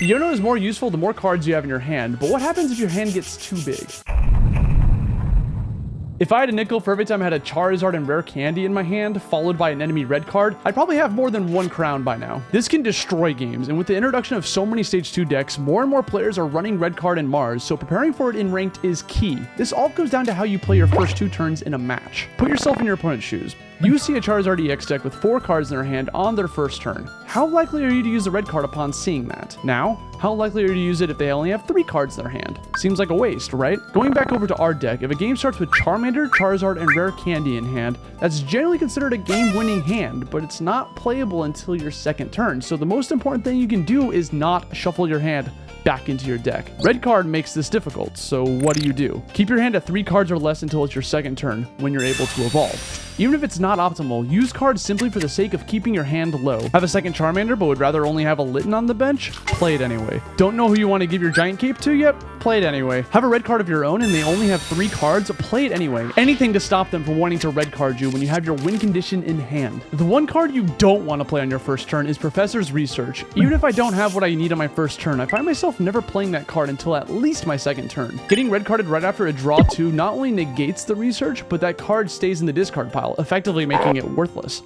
Yono is more useful the more cards you have in your hand, but what happens if your hand gets too big? If I had a nickel for every time I had a Charizard and rare candy in my hand, followed by an enemy red card, I'd probably have more than one crown by now. This can destroy games, and with the introduction of so many Stage 2 decks, more and more players are running red card and Mars, so preparing for it in ranked is key. This all goes down to how you play your first 2 turns in a match. Put yourself in your opponent's shoes. You see a Charizard EX deck with 4 cards in their hand on their first turn. How likely are you to use the red card upon seeing that? Now, how likely are you to use it if they only have 3 cards in their hand? Seems like a waste, right? Going back over to our deck, if a game starts with Charmander, Charizard, and rare candy in hand, that's generally considered a game-winning hand, but it's not playable until your second turn, so the most important thing you can do is not shuffle your hand back into your deck. Red card makes this difficult, so what do? Keep your hand at 3 cards or less until it's your second turn, when you're able to evolve. Even if it's not optimal, use cards simply for the sake of keeping your hand low. Have a second Charmander but would rather only have a Litten on the bench? Play it anyway. Don't know who you want to give your giant cape to yet? Play it anyway. Have a red card of your own and they only have 3 cards? Play it anyway. Anything to stop them from wanting to red card you when you have your win condition in hand. The one card you don't want to play on your first turn is Professor's Research. Even if I don't have what I need on my first turn, I find myself never playing that card until at least my second turn. Getting red carded right after a draw 2 not only negates the research, but that card stays in the discard pile, effectively making it worthless.